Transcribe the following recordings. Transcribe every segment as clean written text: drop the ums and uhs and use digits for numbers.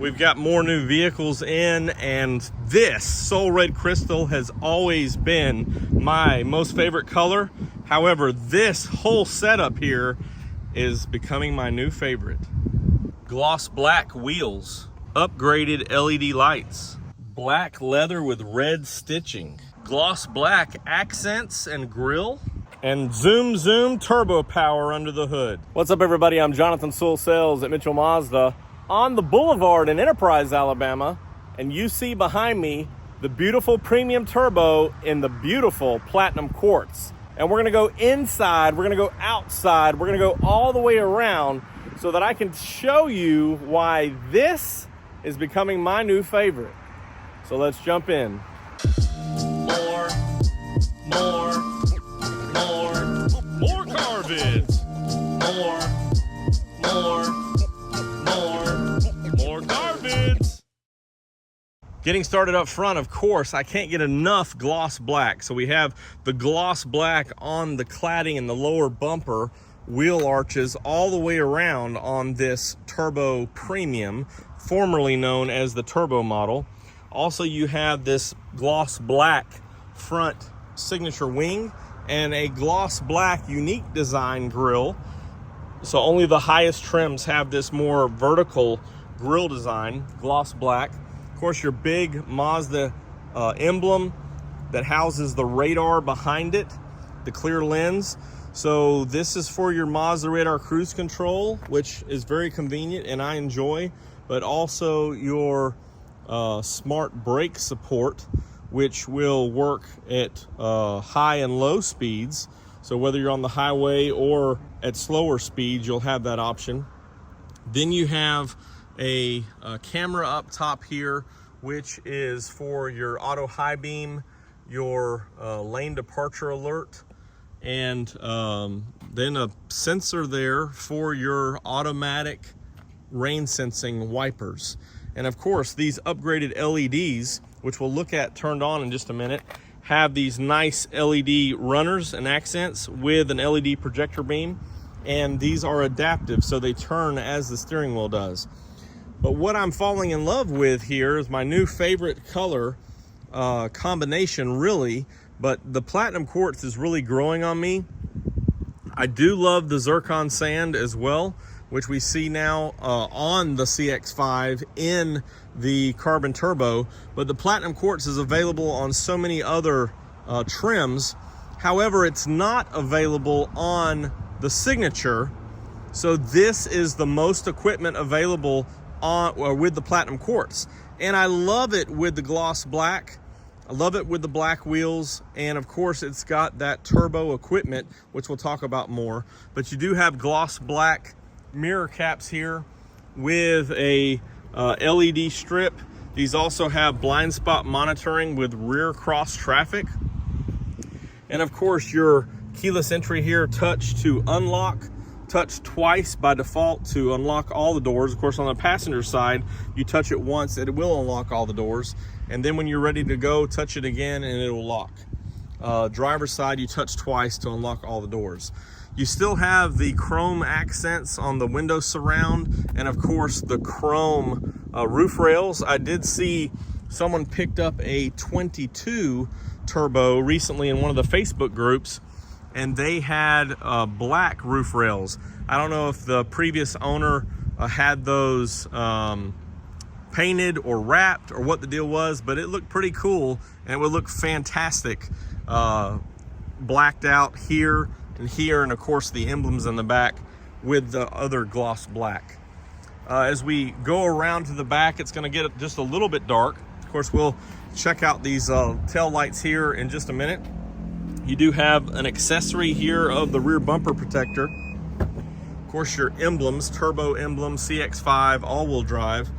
We've got more new vehicles in, and this Soul Red Crystal has always been my most favorite color. However, this whole setup here is becoming my new favorite. Gloss black wheels, upgraded LED lights, black leather with red stitching, gloss black accents and grille, and zoom turbo power under the hood. What's up, everybody? I'm Jonathan Sewell Sales at Mitchell Mazda on the Boulevard in Enterprise, Alabama, and you see behind me the beautiful premium turbo in the beautiful Platinum Quartz. And we're gonna go inside, we're gonna go outside, we're gonna go all the way around so that I can show you why this is becoming my new favorite. So let's jump in. More car vids. More car vids. Getting started up front, of course, I can't get enough gloss black. So we have the gloss black on the cladding and the lower bumper, wheel arches all the way around on this Turbo Premium, formerly known as the Turbo model. Also, you have this gloss black front signature wing and a gloss black unique design grille. So only the highest trims have this more vertical grille design, gloss black. Of course, your big Mazda emblem that houses the radar behind it, the clear lens. So this is for your Mazda radar cruise control, which is very convenient and I enjoy, but also your smart brake support, which will work at high and low speeds. So whether you're on the highway or at slower speeds, you'll have that option. Then you have a camera up top here, which is for your auto high beam, your lane departure alert, and then a sensor there for your automatic rain sensing wipers. And of course, these upgraded LEDs, which we'll look at turned on in just a minute, have these nice LED runners and accents with an LED projector beam. And these are adaptive, so they turn as the steering wheel does. But what I'm falling in love with here is my new favorite color combination, really. But the Platinum Quartz is really growing on me. I do love the zircon sand as well, which we see now on the CX-5 in the carbon turbo, but the Platinum Quartz is available on so many other trims. However, it's not available on the Signature. So this is the most equipment available on or with the Platinum Quartz. And I love it with the gloss black. I love it with the black wheels, and of course it's got that turbo equipment, which we'll talk about more. But you do have gloss black mirror caps here with a LED strip. These also have blind spot monitoring with rear cross traffic. And of course your keyless entry here, touch to unlock, touch twice by default to unlock all the doors. Of course, on the passenger side, you touch it once and it will unlock all the doors. And then when you're ready to go, touch it again and it will lock. Driver's side, you touch twice to unlock all the doors. You still have the chrome accents on the window surround, and of course the chrome roof rails. I did see someone picked up a 22 turbo recently in one of the Facebook groups, and they had black roof rails. I don't know if the previous owner had those painted or wrapped or what the deal was, but it looked pretty cool and it would look fantastic blacked out here and here, and of course the emblems in the back with the other gloss black. As we go around to the back, it's going to get just a little bit dark. Of course, we'll check out these tail lights here in just a minute. You do have an accessory here of the rear bumper protector. Of course, your emblems, turbo emblem, CX-5 all-wheel drive.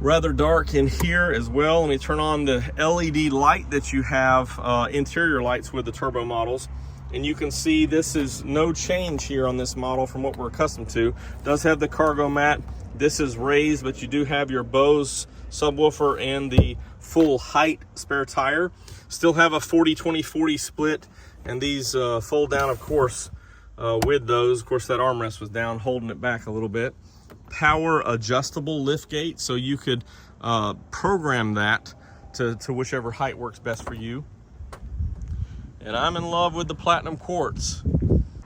Rather dark in here as well. Let me turn on the LED light that you have, interior lights with the turbo models. And you can see this is no change here on this model from what we're accustomed to. It does have the cargo mat. This is raised, but you do have your Bose subwoofer and the full height spare tire. Still have a 40-20-40 split, and these fold down, of course, with those. Of course, that armrest was down, holding it back a little bit. power adjustable lift gate, so you could program that to whichever height works best for you. And I'm in love with the Platinum Quartz.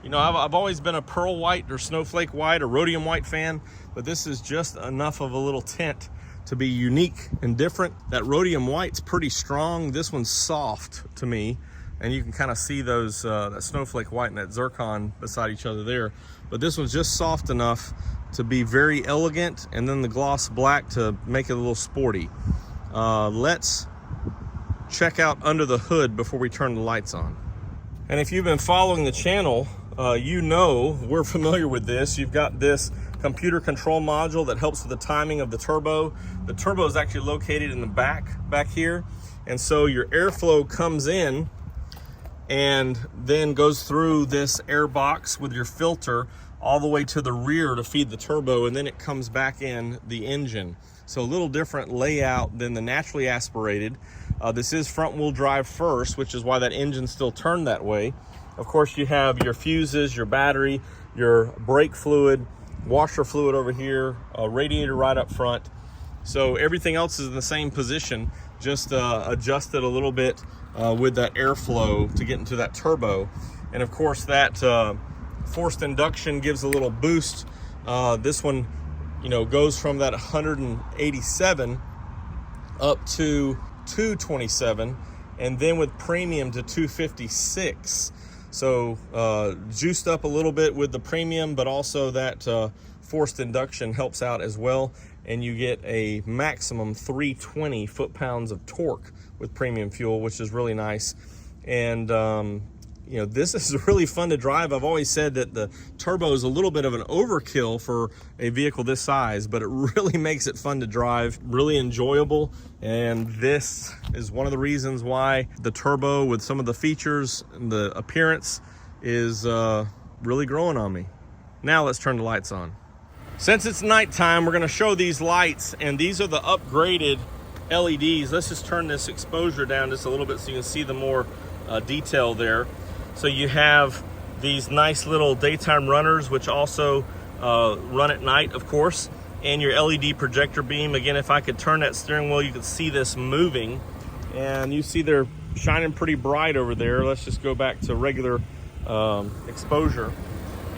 You know, I've always been a pearl white or snowflake white or rhodium white fan, but this is just enough of a little tint to be unique and different. That rhodium white's pretty strong. This one's soft to me, and you can kind of see those that snowflake white and that zircon beside each other there. But this one's just soft enough to be very elegant, and then the gloss black to make it a little sporty. Let's check out under the hood before we turn the lights on. And if you've been following the channel, you know we're familiar with this. You've got this computer control module that helps with the timing of the turbo. The turbo is actually located in the back here, and so your airflow comes in and then goes through this air box with your filter all the way to the rear to feed the turbo, and then it comes back in the engine. So a little different layout than the naturally aspirated. This is front wheel drive first, which is why that engine's still turned that way. Of course, you have your fuses, your battery, your brake fluid, washer fluid over here, a radiator right up front. So everything else is in the same position, just adjusted a little bit with that airflow to get into that turbo. And of course, that forced induction gives a little boost. This one, you know, goes from that 187 up to 227, and then with premium to 256. So juiced up a little bit with the premium, but also that forced induction helps out as well, and you get a maximum 320 foot-pounds of torque with premium fuel, which is really nice. And you know, this is really fun to drive. I've always said that the turbo is a little bit of an overkill for a vehicle this size, but it really makes it fun to drive, really enjoyable. And this is one of the reasons why the turbo, with some of the features and the appearance, is really growing on me. Now let's turn the lights on. Since it's nighttime, we're gonna show these lights, and these are the upgraded LEDs. Let's just turn this exposure down just a little bit so you can see the more detail there. So you have these nice little daytime runners, which also run at night, of course, and your LED projector beam. Again, if I could turn that steering wheel, you could see this moving, and you see they're shining pretty bright over there. Let's just go back to regular exposure.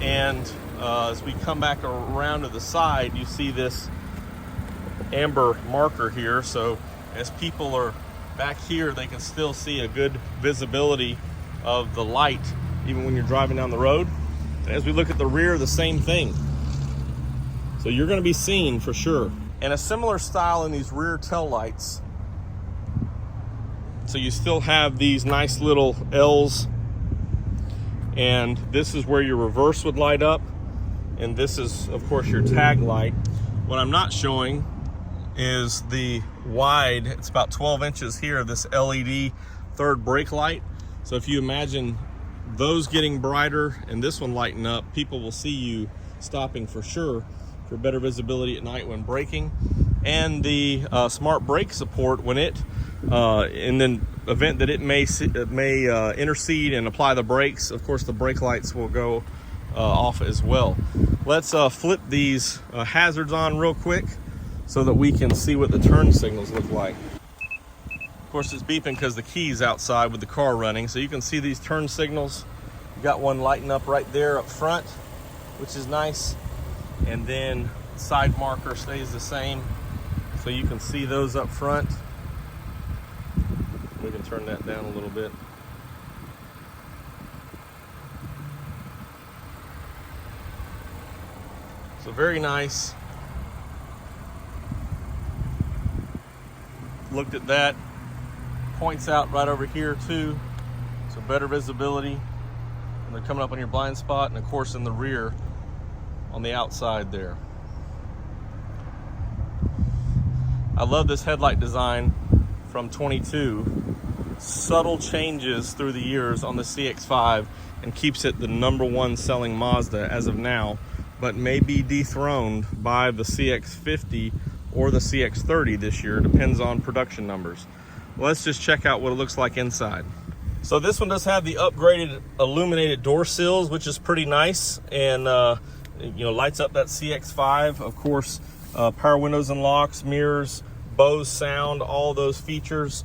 And as we come back around to the side, you see this amber marker here. So as people are back here, they can still see a good visibility of the light even when you're driving down the road. And as we look at the rear, the same thing. So you're going to be seen for sure. And a similar style in these rear tail lights. So you still have these nice little L's, and this is where your reverse would light up, and this is of course your tag light. What I'm not showing is the wide, it's about 12 inches here, this LED third brake light. So if you imagine those getting brighter and this one lighting up, people will see you stopping for sure for better visibility at night when braking. And the smart brake support, when it in the event that it may intercede and apply the brakes, of course the brake lights will go off as well. Let's flip these hazards on real quick so that we can see what the turn signals look like. Of course, it's beeping because the key's outside with the car running, so you can see these turn signals. You got one lighting up right there up front, which is nice, and then side marker stays the same, so you can see those up front. We can turn that down a little bit. So very nice. Looked at that. Points out right over here too, so better visibility. And they're coming up on your blind spot, and of course in the rear on the outside there. I love this headlight design from 22. Subtle changes through the years on the CX-5 and keeps it the #1 selling Mazda as of now, but may be dethroned by the CX-50 or the CX-30 this year, depends on production numbers. Let's just check out what it looks like inside. So this one does have the upgraded illuminated door sills, which is pretty nice, and you know, lights up that CX-5. Of course, power windows and locks, mirrors, Bose sound, all those features.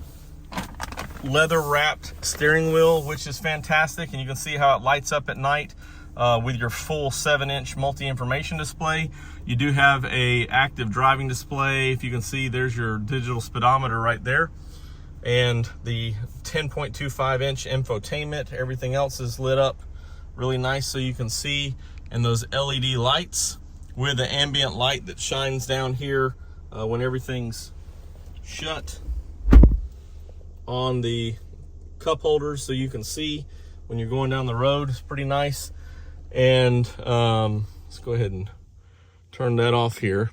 Leather wrapped steering wheel, which is fantastic, and you can see how it lights up at night with your full 7-inch multi-information display. You do have a active driving display. If you can see, there's your digital speedometer right there, and the 10.25-inch infotainment. Everything else is lit up really nice so you can see, and those LED lights with the ambient light that shines down here when everything's shut on the cup holders, so you can see when you're going down the road. It's pretty nice. And let's go ahead and turn that off here,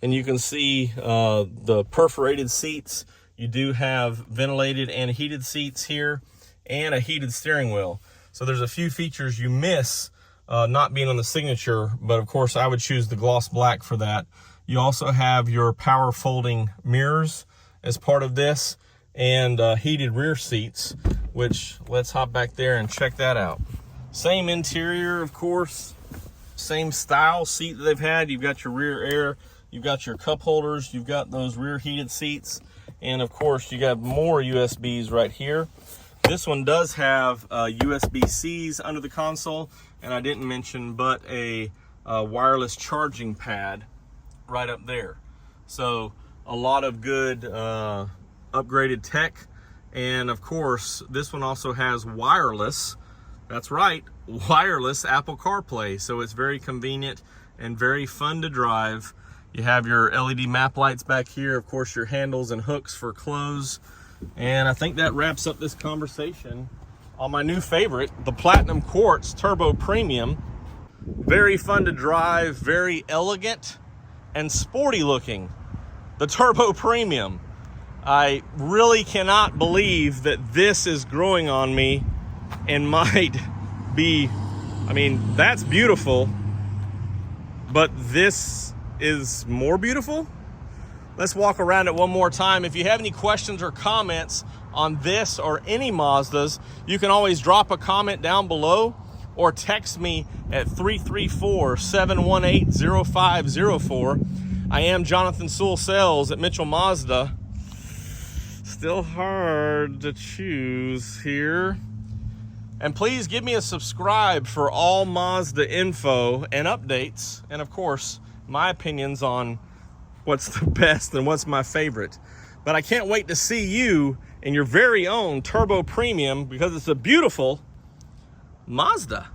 and you can see the perforated seats. You do have ventilated and heated seats here, and a heated steering wheel. So there's a few features you miss not being on the Signature, but of course I would choose the gloss black for that. You also have your power folding mirrors as part of this, and heated rear seats, which, let's hop back there and check that out. Same interior, of course, same style seat that they've had. You've got your rear air, you've got your cup holders, you've got those rear heated seats, and of course you got more USBs right here. This one does have USB-Cs under the console, and I didn't mention, but a wireless charging pad right up there. So a lot of good upgraded tech. And of course, this one also has wireless, that's right, wireless Apple CarPlay. So it's very convenient and very fun to drive. You have your LED map lights back here, of course your handles and hooks for clothes. And I think that wraps up this conversation on my new favorite, the Platinum Quartz Turbo Premium. Very fun to drive, very elegant and sporty looking. The Turbo Premium. I really cannot believe that this is growing on me and might be, I mean, that's beautiful, but this is more beautiful. Let's walk around it one more time. If you have any questions or comments on this or any Mazdas, you can always drop a comment down below or text me at 334-718-0504. I am Jonathan Sewell Sales at Mitchell Mazda. Still hard to choose here. And please give me a subscribe for all Mazda info and updates, and of course my opinions on what's the best and what's my favorite. But I can't wait to see you in your very own Turbo Premium, because it's a beautiful Mazda.